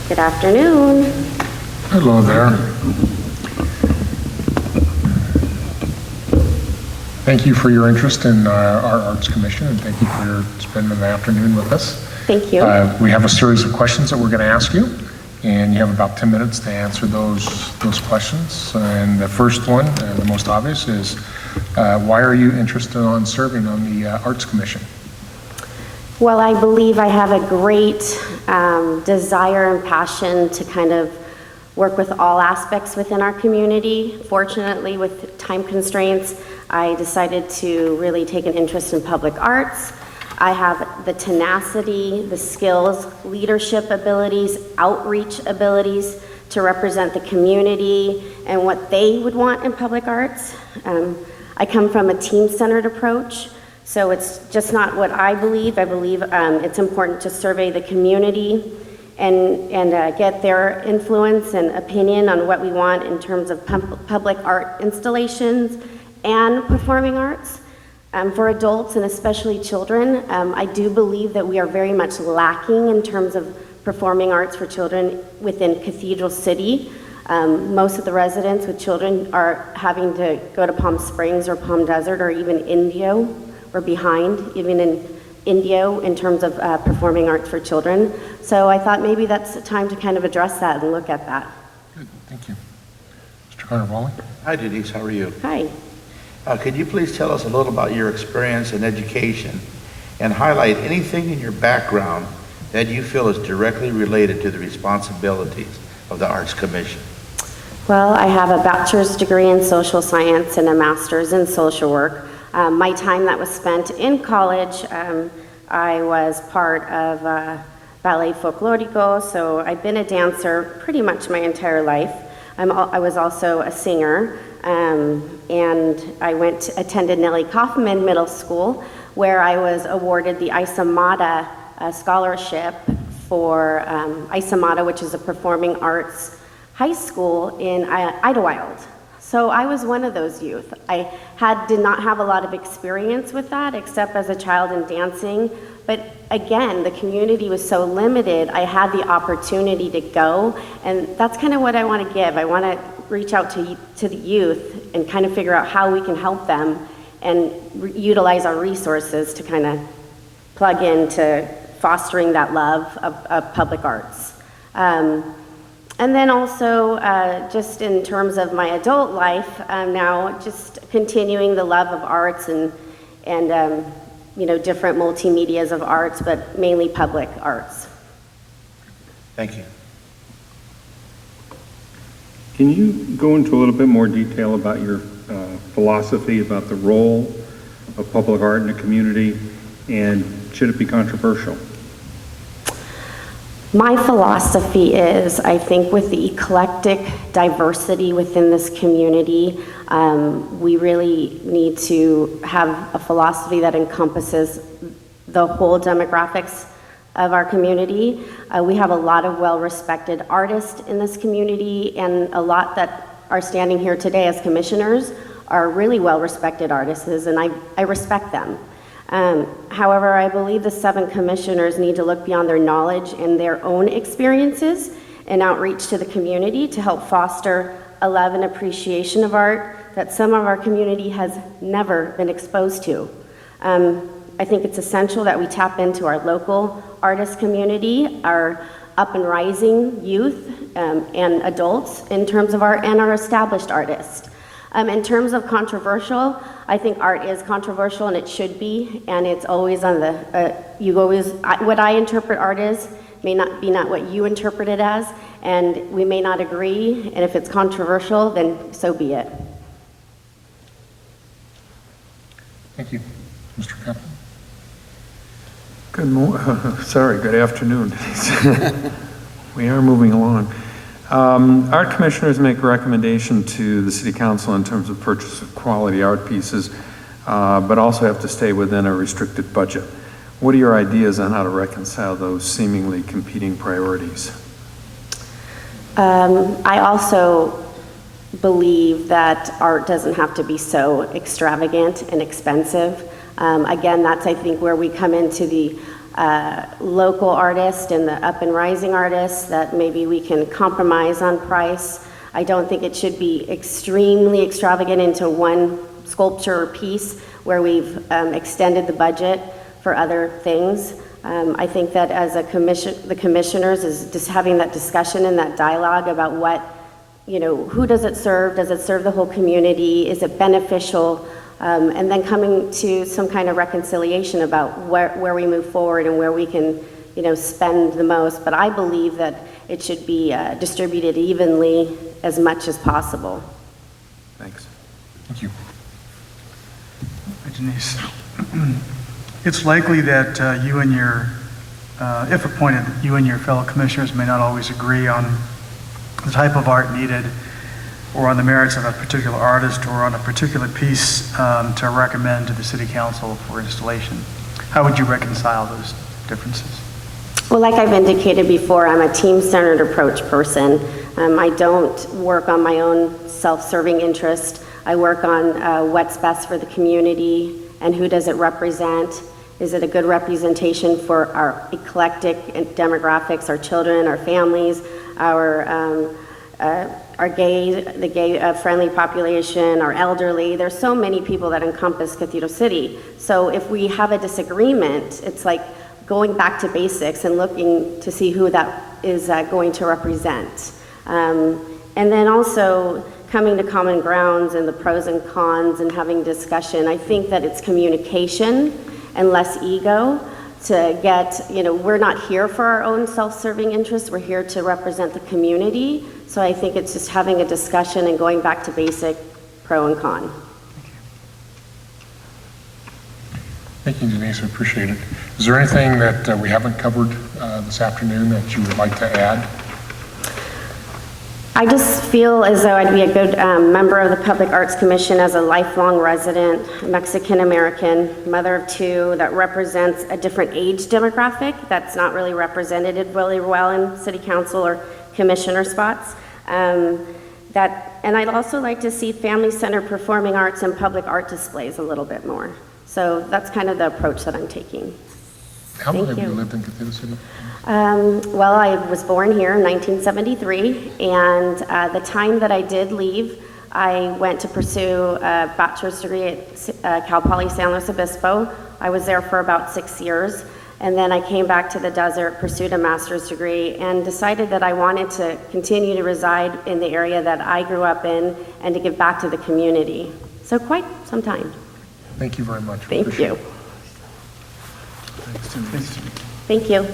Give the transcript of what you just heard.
Good afternoon. Hello there. Thank you for your interest in our Arts Commission, and thank you for spending the afternoon with us. Thank you. We have a series of questions that we're going to ask you, and you have about 10 minutes to answer those questions. And the first one, the most obvious, is why are you interested in serving on the Arts Commission? Well, I believe I have a great desire and passion to kind of work with all aspects within our community. Fortunately, with time constraints, I decided to really take an interest in public arts. I have the tenacity, the skills, leadership abilities, outreach abilities to represent the community and what they would want in public arts. I come from a team-centered approach, so it's just not what I believe. I believe it's important to survey the community and get their influence and opinion on what we want in terms of public art installations and performing arts. For adults and especially children, I do believe that we are very much lacking in terms of performing arts for children within Cathedral City. Most of the residents with children are having to go to Palm Springs or Palm Desert or even Indio. We're behind even in Indio in terms of performing arts for children. So I thought maybe that's the time to kind of address that and look at that. Good, thank you. Mr. Carnevale? Hi Denise, how are you? Hi. Could you please tell us a little about your experience in education and highlight anything in your background that you feel is directly related to the responsibilities of the Arts Commission? Well, I have a bachelor's degree in social science and a master's in social work. My time that was spent in college, I was part of Ballet Folklorico, so I've been a dancer pretty much my entire life. I was also a singer, and I attended Nellie Kaufman Middle School, where I was awarded the Isamata scholarship for Isamata, which is a performing arts high school in Idlewild. So I was one of those youth. I did not have a lot of experience with that, except as a child in dancing. But again, the community was so limited, I had the opportunity to go, and that's kind of what I want to give. I want to reach out to the youth and kind of figure out how we can help them and utilize our resources to kind of plug into fostering that love of public arts. And then also, just in terms of my adult life, now just continuing the love of arts and different multimedias of arts, but mainly public arts. Thank you. Can you go into a little bit more detail about your philosophy about the role of public art in the community, and should it be controversial? My philosophy is, I think with the eclectic diversity within this community, we really need to have a philosophy that encompasses the whole demographics of our community. We have a lot of well-respected artists in this community, and a lot that are standing here today as commissioners are really well-respected artists, and I respect them. However, I believe the 7 commissioners need to look beyond their knowledge and their own experiences and outreach to the community to help foster a love and appreciation of art that some of our community has never been exposed to. I think it's essential that we tap into our local artist community, our up and rising youth and adults in terms of art, and our established artists. In terms of controversial, I think art is controversial, and it should be, and it's always on the, what I interpret art is may not be what you interpret it as, and we may not agree, and if it's controversial, then so be it. Thank you. Mr. Kaplan? Good afternoon. We are moving along. Art commissioners make a recommendation to the City Council in terms of purchase of quality art pieces, but also have to stay within a restricted budget. What are your ideas on how to reconcile those seemingly competing priorities? I also believe that art doesn't have to be so extravagant and expensive. Again, that's, I think, where we come into the local artists and the up and rising artists, that maybe we can compromise on price. I don't think it should be extremely extravagant into one sculpture or piece where we've extended the budget for other things. I think that as a the commissioners is just having that discussion and that dialogue about what, who does it serve? Does it serve the whole community? Is it beneficial? And then coming to some kind of reconciliation about where we move forward and where we can, spend the most. But I believe that it should be distributed evenly as much as possible. Thanks. Thank you. Hi, Denise. It's likely that you and your, if appointed, you and your fellow commissioners may not always agree on the type of art needed or on the merits of a particular artist or on a particular piece to recommend to the City Council for installation. How would you reconcile those differences? Well, like I've indicated before, I'm a team-centered approach person. I don't work on my own self-serving interest. I work on what's best for the community and who does it represent. Is it a good representation for our eclectic demographics, our children, our families, our gay friendly population, our elderly? There's so many people that encompass Cathedral City. So if we have a disagreement, it's like going back to basics and looking to see who that is going to represent. And then also coming to common grounds and the pros and cons and having discussion. I think that it's communication and less ego to get, we're not here for our own self-serving interests, we're here to represent the community. So I think it's just having a discussion and going back to basic pro and con. Thank you, Denise, I appreciate it. Is there anything that we haven't covered this afternoon that you would like to add? I just feel as though I'd be a good member of the Public Arts Commission as a lifelong resident, Mexican-American, mother of two, that represents a different age demographic that's not really represented really well in city council or commissioner spots. And I'd also like to see family-centered performing arts and public art displays a little bit more. So that's kind of the approach that I'm taking. How long have Thank you you. lived in Cathedral City? Well, I was born here in 1973, and the time that I did leave, I went to pursue a bachelor's degree at Cal Poly San Luis Obispo. I was there for about 6 years, and then I came back to the desert, pursued a master's degree, and decided that I wanted to continue to reside in the area that I grew up in and to give back to the community. So quite some time. Thank you very much. Thank Appreciate you. it. Thanks, Denise. Thank you.